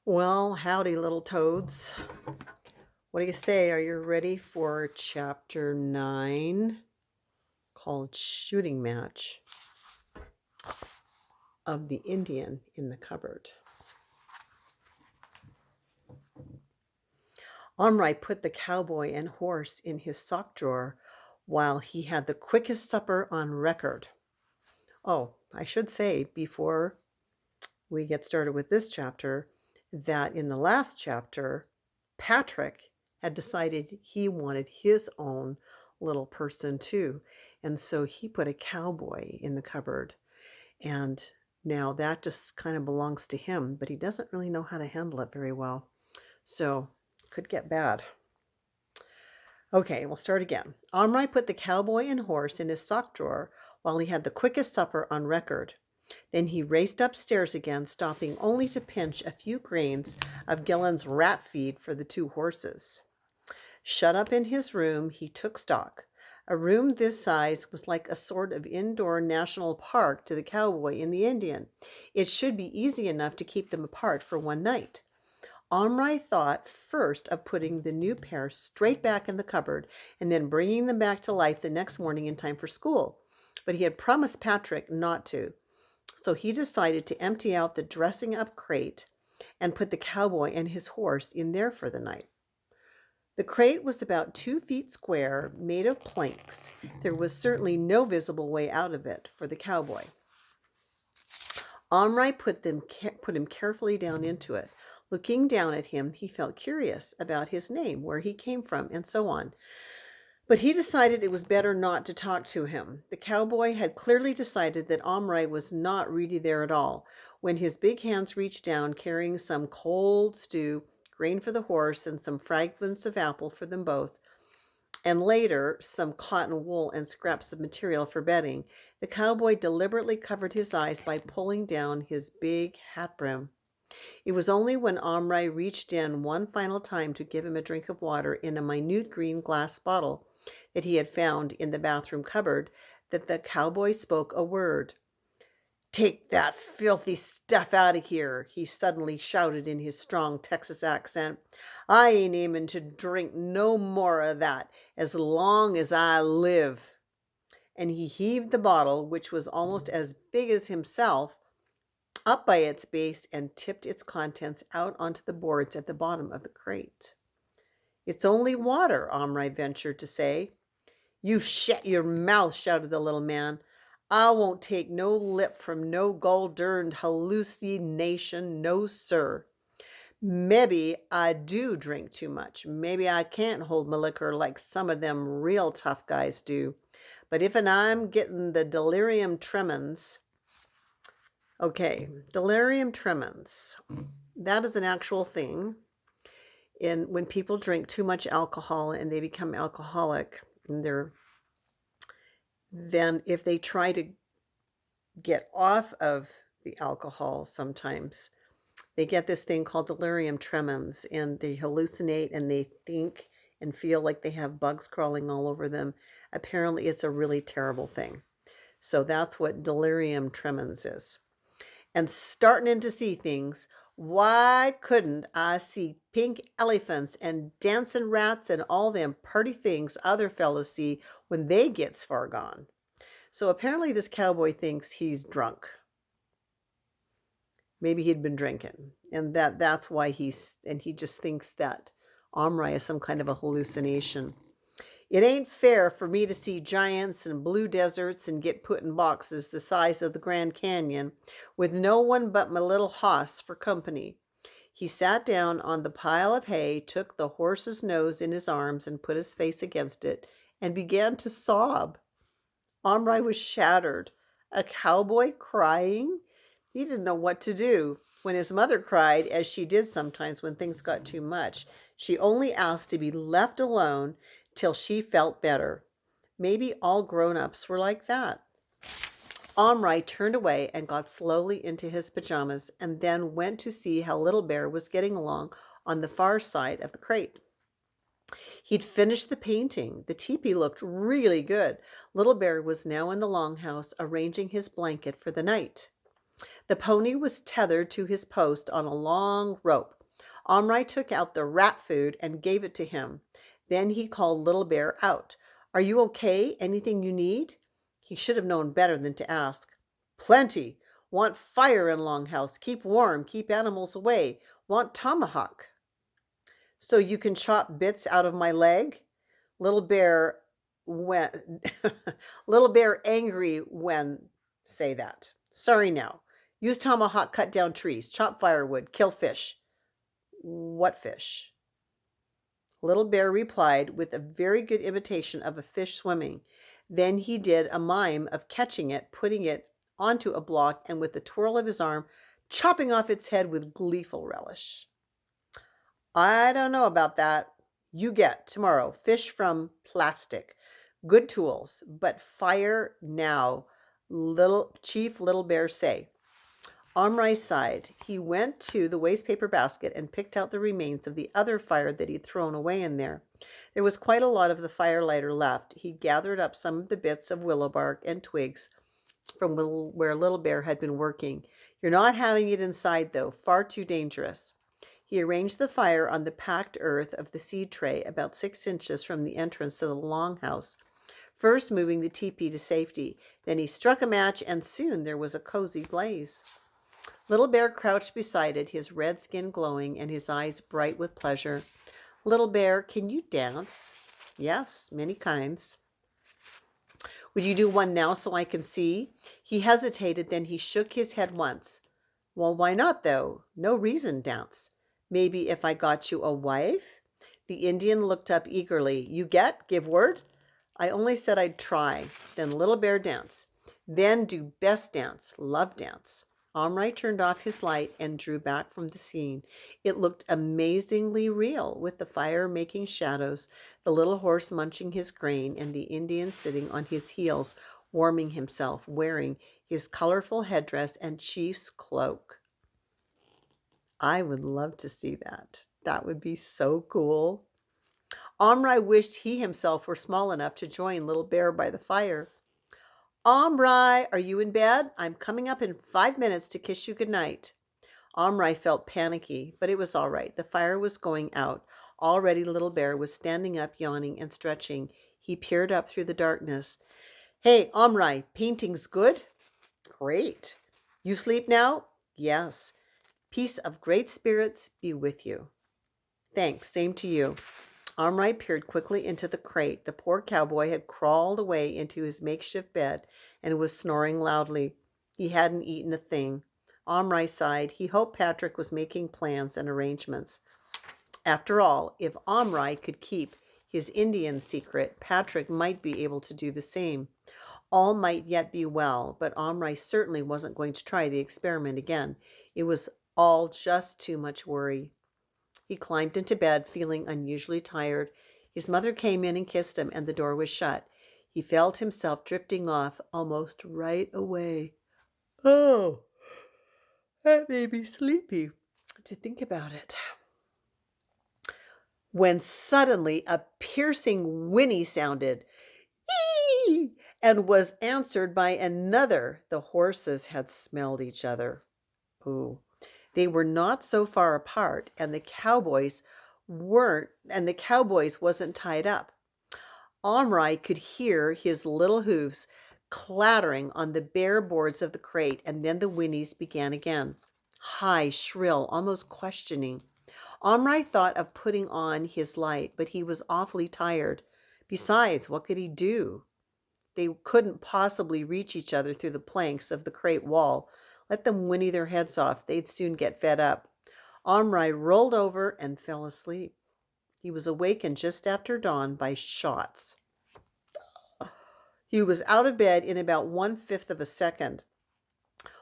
Well, howdy, little toads. What do you say? Are you ready for chapter 9 called Shooting Match of the Indian in the Cupboard? Omri put the cowboy and horse in his sock drawer while he had the quickest supper on record. Oh, I should say before we get started with this chapter that in the last chapter, Patrick had decided he wanted his own little person too. And so he put a cowboy in the cupboard. And now that just kind of belongs to him, but he doesn't really know how to handle it very well. So could get bad. Okay, we'll start again. Omri put the cowboy and horse in his sock drawer while he had the quickest supper on record. Then he raced upstairs again, stopping only to pinch a few grains of Gillen's rat feed for the two horses. Shut up in his room, he took stock. A room this size was like a sort of indoor national park to the cowboy and the Indian. It should be easy enough to keep them apart for one night. Omri thought first of putting the new pair straight back in the cupboard and then bringing them back to life the next morning in time for school. But he had promised Patrick not to. So he decided to empty out the dressing up crate and put the cowboy and his horse in there for the night. The crate was about 2 feet square, made of planks. There was certainly no visible way out of it for the cowboy. Omri put him carefully down into it. Looking down at him, he felt curious about his name, where he came from, and so on. But he decided it was better not to talk to him. The cowboy had clearly decided that Omri was not really there at all. When his big hands reached down, carrying some cold stew, grain for the horse, and some fragments of apple for them both, and later some cotton wool and scraps of material for bedding, the cowboy deliberately covered his eyes by pulling down his big hat brim. It was only when Omri reached in one final time to give him a drink of water in a minute green glass bottle that he had found in the bathroom cupboard that the cowboy spoke a word. "Take that filthy stuff out of here," he suddenly shouted in his strong Texas accent. "I ain't aiming to drink no more of that as long as I live." And he heaved the bottle, which was almost as big as himself, up by its base and tipped its contents out onto the boards at the bottom of the crate. "It's only water," Omri ventured to say. "You shet your mouth," shouted the little man. "I won't take no lip from no gol-derned hallucination, no sir. Mebbe I do drink too much. Maybe I can't hold my liquor like some of them real tough guys do. But if I'm getting the delirium tremens..." Okay, delirium tremens. That is an actual thing. And when people drink too much alcohol and they become alcoholic, and then if they try to get off of the alcohol, sometimes they get this thing called delirium tremens, and they hallucinate and they think and feel like they have bugs crawling all over them. Apparently, it's a really terrible thing. So that's what delirium tremens is. And starting in to see things, why couldn't I see pink elephants and dancing rats and all them purty things other fellows see when they gets far gone? So apparently this cowboy thinks he's drunk. Maybe he'd been drinking, and that's why he just thinks that Omri is some kind of a hallucination. "It ain't fair for me to see giants and blue deserts and get put in boxes the size of the Grand Canyon with no one but my little hoss for company." He sat down on the pile of hay, took the horse's nose in his arms and put his face against it and began to sob. Omri was shattered. A cowboy crying? He didn't know what to do. When his mother cried, as she did sometimes when things got too much, she only asked to be left alone till she felt better. Maybe all grown-ups were like that. Omri turned away and got slowly into his pajamas and then went to see how Little Bear was getting along on the far side of the crate. He'd finished the painting. The teepee looked really good. Little Bear was now in the longhouse arranging his blanket for the night. The pony was tethered to his post on a long rope. Omri took out the rat food and gave it to him. Then he called Little Bear out. Are you okay? Anything you need? He should have known better than to ask. Plenty. Want fire in Longhouse. Keep warm. Keep animals away. Want tomahawk. So you can chop bits out of my leg? Little Bear went Little Bear angry when say that. Sorry now. Use tomahawk, cut down trees, chop firewood, kill fish. What fish? Little Bear replied with a very good imitation of a fish swimming. Then he did a mime of catching it, putting it onto a block, and with a twirl of his arm, chopping off its head with gleeful relish. I don't know about that. You get tomorrow fish from plastic. Good tools, but fire now, Little Bear say. Omri sighed. He went to the wastepaper basket and picked out the remains of the other fire that he'd thrown away in there. There was quite a lot of the firelighter left. He gathered up some of the bits of willow bark and twigs from where Little Bear had been working. You're not having it inside, though. Far too dangerous. He arranged the fire on the packed earth of the seed tray about 6 inches from the entrance to the longhouse, first moving the teepee to safety. Then he struck a match, and soon there was a cozy blaze. Little Bear crouched beside it, his red skin glowing and his eyes bright with pleasure. Little Bear, can you dance? Yes, many kinds. Would you do one now so I can see? He hesitated, then he shook his head once. Well, why not, though? No reason, dance. Maybe if I got you a wife? The Indian looked up eagerly. You get? Give word? I only said I'd try. Then Little Bear dance. Then do best dance, love dance. Omri turned off his light and drew back from the scene. It looked amazingly real, with the fire making shadows, the little horse munching his grain, and the Indian sitting on his heels, warming himself, wearing his colorful headdress and chief's cloak. I would love to see that. That would be so cool. Omri wished he himself were small enough to join Little Bear by the fire. Omri, are you in bed? I'm coming up in 5 minutes to kiss you goodnight. Omri felt panicky, but it was all right. The fire was going out. Already Little Bear was standing up, yawning and stretching. He peered up through the darkness. Hey, Omri, painting's good? Great. You sleep now? Yes. Peace of great spirits be with you. Thanks, same to you. Omri peered quickly into the crate. The poor cowboy had crawled away into his makeshift bed and was snoring loudly. He hadn't eaten a thing. Omri sighed. He hoped Patrick was making plans and arrangements. After all, if Omri could keep his Indian secret, Patrick might be able to do the same. All might yet be well, but Omri certainly wasn't going to try the experiment again. It was all just too much worry. He climbed into bed, feeling unusually tired. His mother came in and kissed him, and the door was shut. He felt himself drifting off almost right away. Oh, that made me sleepy to think about it. When suddenly a piercing whinny sounded, "Ee!" and was answered by another. The horses had smelled each other. Ooh. They were not so far apart, and the cowboys wasn't tied up. Omri could hear his little hoofs clattering on the bare boards of the crate, and then the whinnies began again. High, shrill, almost questioning. Omri thought of putting on his light, but he was awfully tired. Besides, what could he do? They couldn't possibly reach each other through the planks of the crate wall. Let them whinny their heads off. They'd soon get fed up. Omri rolled over and fell asleep. He was awakened just after dawn by shots. He was out of bed in about 1/5 of a second.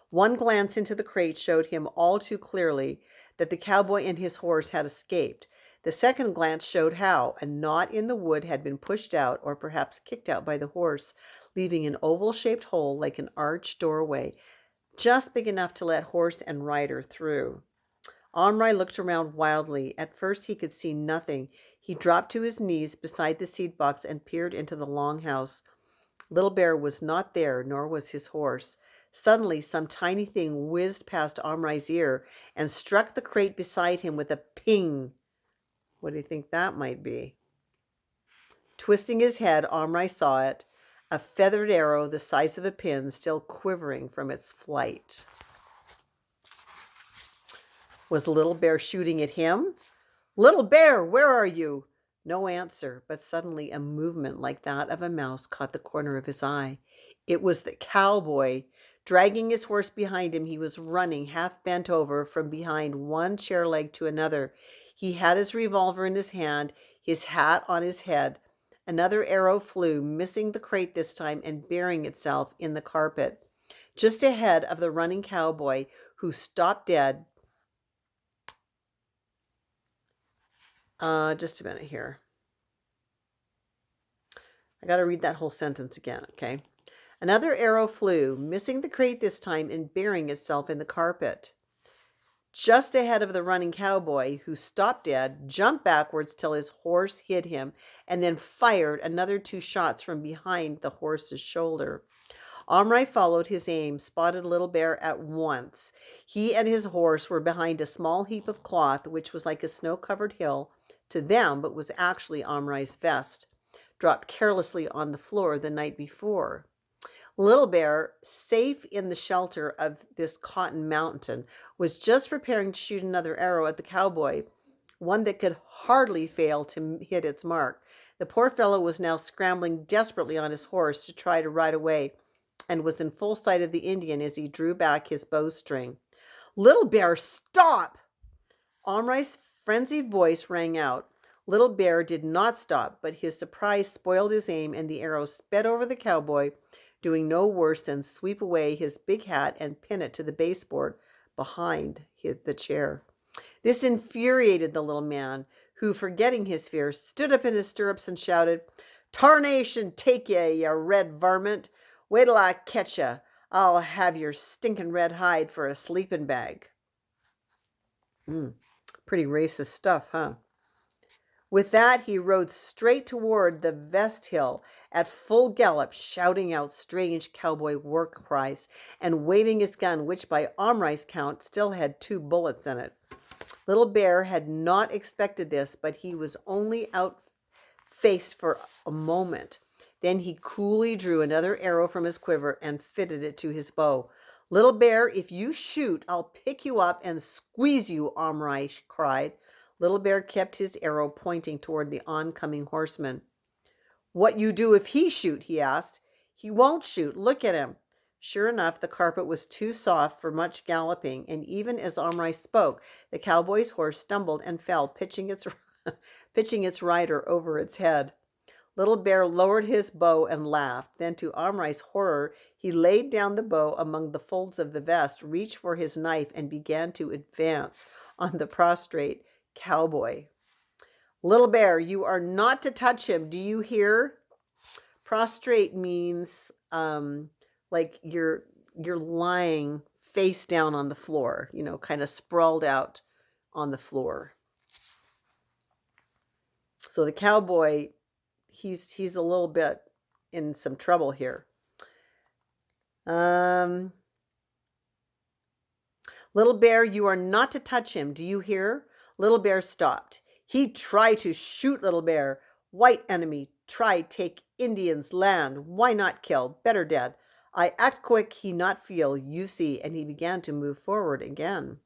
One glance into the crate showed him all too clearly that the cowboy and his horse had escaped. The second glance showed how a knot in the wood had been pushed out, or perhaps kicked out by the horse, leaving an oval-shaped hole like an arched doorway, just big enough to let horse and rider through. Omri looked around wildly. At first he could see nothing. He dropped to his knees beside the seed box and peered into the longhouse. Little Bear was not there, nor was his horse. Suddenly, some tiny thing whizzed past Omri's ear and struck the crate beside him with a ping. What do you think that might be? Twisting his head, Omri saw it, a feathered arrow the size of a pin still quivering from its flight. Was Little Bear shooting at him? Little Bear, where are you? No answer, but suddenly a movement like that of a mouse caught the corner of his eye. It was the cowboy. Dragging his horse behind him, he was running, half bent over, from behind one chair leg to another. He had his revolver in his hand, his hat on his head. Another arrow flew, missing the crate this time and burying itself in the carpet, just ahead of the running cowboy, who stopped dead. Just a minute here. I got to read that whole sentence again, okay? Another arrow flew, missing the crate this time and burying itself in the carpet, just ahead of the running cowboy, who stopped dead, jumped backwards till his horse hit him, and then fired another 2 shots from behind the horse's shoulder. Omri followed his aim, spotted Little Bear at once. He and his horse were behind a small heap of cloth, which was like a snow-covered hill to them, but was actually Omri's vest, dropped carelessly on the floor the night before. Little Bear, safe in the shelter of this cotton mountain, was just preparing to shoot another arrow at the cowboy, one that could hardly fail to hit its mark. The poor fellow was now scrambling desperately on his horse to try to ride away, and was in full sight of the Indian as he drew back his bowstring. Little Bear, stop! Omri's frenzied voice rang out. Little Bear did not stop, but his surprise spoiled his aim, and the arrow sped over the cowboy, doing no worse than sweep away his big hat and pin it to the baseboard behind the chair. This infuriated the little man, who, forgetting his fear, stood up in his stirrups and shouted, "Tarnation take ye, you red varmint! Wait till I catch ye. I'll have your stinking red hide for a sleeping bag." Pretty racist stuff, huh? With that, he rode straight toward the Vest Hill at full gallop, shouting out strange cowboy war cries and waving his gun, which by Omri's count still had 2 bullets in it. Little Bear had not expected this, but he was only outfaced for a moment. Then he coolly drew another arrow from his quiver and fitted it to his bow. "Little Bear, if you shoot, I'll pick you up and squeeze you," Omri cried. Little Bear kept his arrow pointing toward the oncoming horseman. "What you do if he shoot?" he asked. "He won't shoot. Look at him." Sure enough, the carpet was too soft for much galloping, and even as Omri spoke, the cowboy's horse stumbled and fell, pitching its rider over its head. Little Bear lowered his bow and laughed. Then, to Omri's horror, he laid down the bow among the folds of the vest, reached for his knife, and began to advance on the prostrate cowboy. "Little Bear, you are not to touch him. Do you hear?" Prostrate means like you're lying face down on the floor, kind of sprawled out on the floor. So the cowboy, he's a little bit in some trouble here. Little Bear, you are not to touch him. Do you hear? Little Bear stopped. He tried to shoot Little Bear. White enemy, try take Indians land. Why not kill? Better dead. I act quick, he not feel. You see. And he began to move forward again.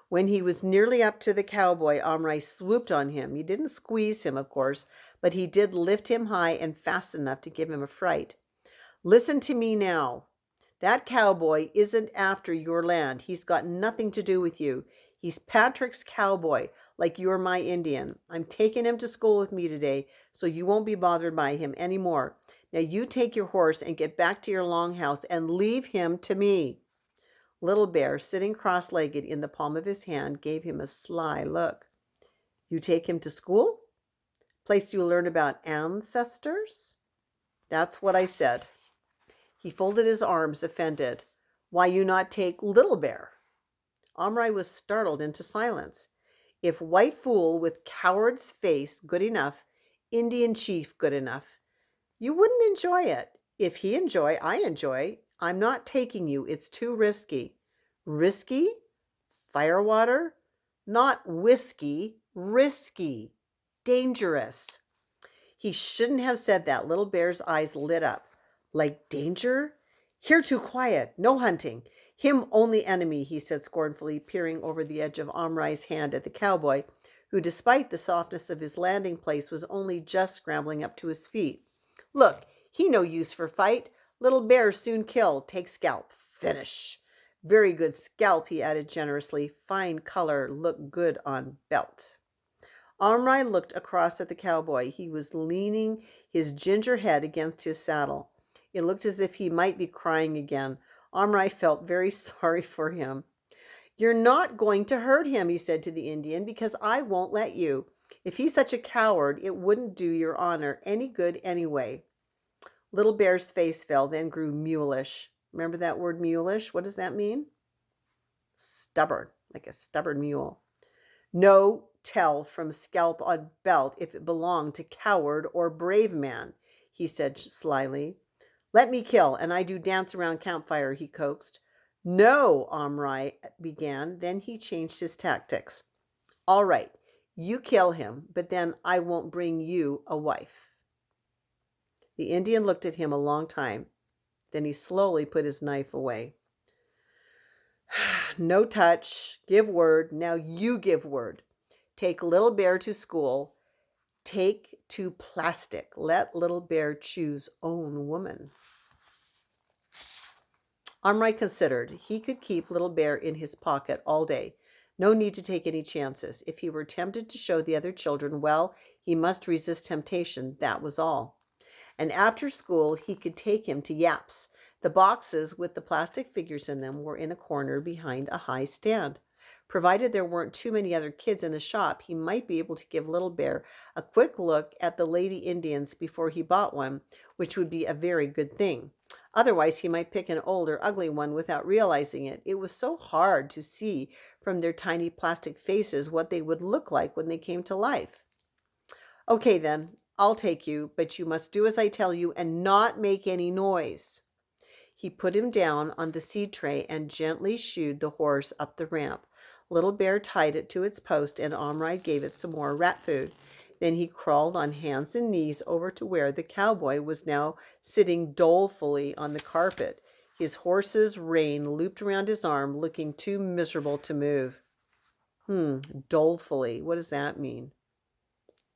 When he was nearly up to the cowboy, Omri swooped on him. He didn't squeeze him, of course, but he did lift him high and fast enough to give him a fright. "Listen to me now. That cowboy isn't after your land. He's got nothing to do with you. He's Patrick's cowboy, like you're my Indian. I'm taking him to school with me today, so you won't be bothered by him anymore. Now you take your horse and get back to your longhouse and leave him to me." Little Bear, sitting cross-legged in the palm of his hand, gave him a sly look. "You take him to school? Place you learn about ancestors?" "That's what I said." He folded his arms, offended. "Why you not take Little Bear?" Omri was startled into silence. If white fool with coward's face good enough, Indian chief good enough, you wouldn't enjoy it. If he enjoy, I enjoy. I'm not taking you. It's too risky. Risky? Firewater? Not whiskey. Risky. Dangerous. He shouldn't have said that. Little Bear's eyes lit up. Like danger? Here too quiet. No hunting. Him only enemy, he said scornfully, peering over the edge of Omri's hand at the cowboy, who, despite the softness of his landing place, was only just scrambling up to his feet. Look, he no use for fight. Little Bear soon kill. Take scalp. Finish. Very good scalp, he added generously. Fine color. Look good on belt. Omri looked across at the cowboy. He was leaning his ginger head against his saddle. It looked as if he might be crying again. Omri felt very sorry for him. You're not going to hurt him, he said to the Indian, because I won't let you. If he's such a coward, it wouldn't do your honor any good anyway. Little Bear's face fell, then grew mulish. Remember that word mulish? What does that mean? Stubborn, like a stubborn mule. No tell from scalp on belt if it belonged to coward or brave man, he said slyly. Let me kill, and I do dance around campfire, he coaxed. No, Omri began. Then he changed his tactics. All right, you kill him, but then I won't bring you a wife. The Indian looked at him a long time. Then he slowly put his knife away. No touch. Give word. Now you give word. Take Little Bear to school. Take to plastic. Let Little Bear choose own woman. Omri considered. He could keep Little Bear in his pocket all day. No need to take any chances. If he were tempted to show the other children, well, he must resist temptation. That was all. And after school, he could take him to Yap's. The boxes with the plastic figures in them were in a corner behind a high stand. Provided there weren't too many other kids in the shop, he might be able to give Little Bear a quick look at the lady Indians before he bought one, which would be a very good thing. Otherwise, he might pick an old or ugly one without realizing it. It was so hard to see from their tiny plastic faces what they would look like when they came to life. Okay, then, I'll take you, but you must do as I tell you and not make any noise. He put him down on the seed tray and gently shooed the horse up the ramp. Little Bear tied it to its post, and Omri gave it some more rat food. Then he crawled on hands and knees over to where the cowboy was now sitting dolefully on the carpet. His horse's rein looped around his arm, looking too miserable to move. Dolefully. What does that mean?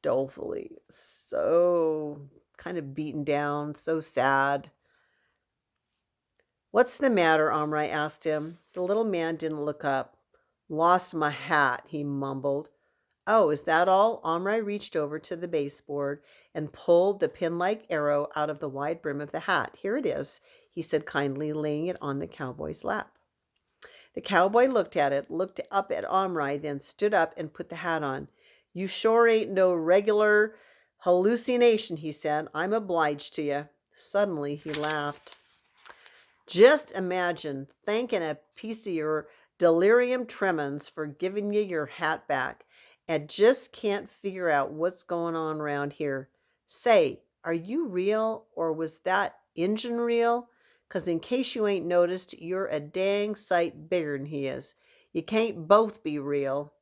Dolefully. So kind of beaten down, so sad. What's the matter? Omri asked him. The little man didn't look up. Lost my hat, he mumbled. Oh, is that all? Omri reached over to the baseboard and pulled the pin-like arrow out of the wide brim of the hat. Here it is, he said kindly, laying it on the cowboy's lap. The cowboy looked at it, looked up at Omri, then stood up and put the hat on. You sure ain't no regular hallucination, he said. I'm obliged to you. Suddenly he laughed. Just imagine thanking a piece of your delirium tremens for giving you your hat back and just can't figure out what's going on around here. Say, are you real or was that Injun real? 'Cause in case you ain't noticed, you're a dang sight bigger'n he is. You can't both be real.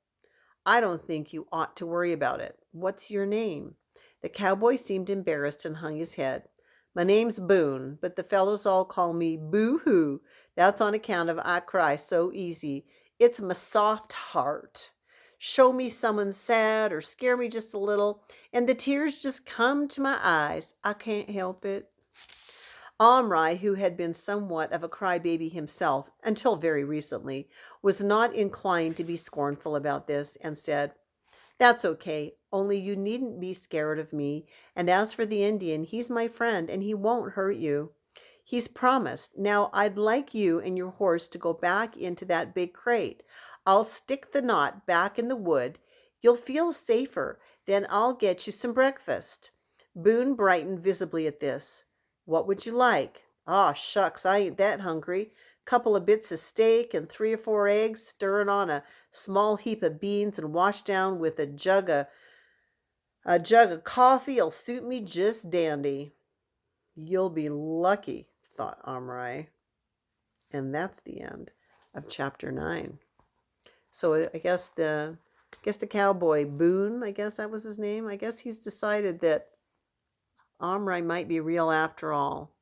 I don't think you ought to worry about it. What's your name? The cowboy seemed embarrassed and hung his head. My name's Boone, but the fellows all call me Boo-hoo. That's on account of I cry so easy. It's my soft heart. Show me someone sad or scare me just a little, and the tears just come to my eyes. I can't help it. Omri, who had been somewhat of a crybaby himself until very recently, was not inclined to be scornful about this and said, That's okay, only you needn't be scared of me, and as for the Indian, he's my friend and he won't hurt you. He's promised. Now I'd like you and your horse to go back into that big crate. I'll stick the knot back in the wood. You'll feel safer. Then I'll get you some breakfast. Boone brightened visibly at this. What would you like? Ah, shucks, I ain't that hungry. Couple of bits of steak and 3 or 4 eggs, stirring on a small heap of beans and washed down with a jug of coffee'll suit me just dandy. You'll be lucky, thought Omri. And that's the end of chapter 9. So I guess the cowboy Boone, I guess that was his name. I guess he's decided that Omri might be real after all.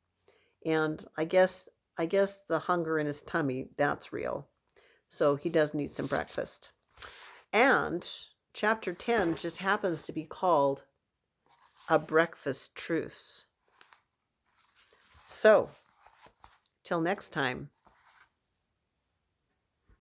And I guess the hunger in his tummy, that's real. So he does need some breakfast. And chapter 10 just happens to be called A Breakfast Truce. So, till next time.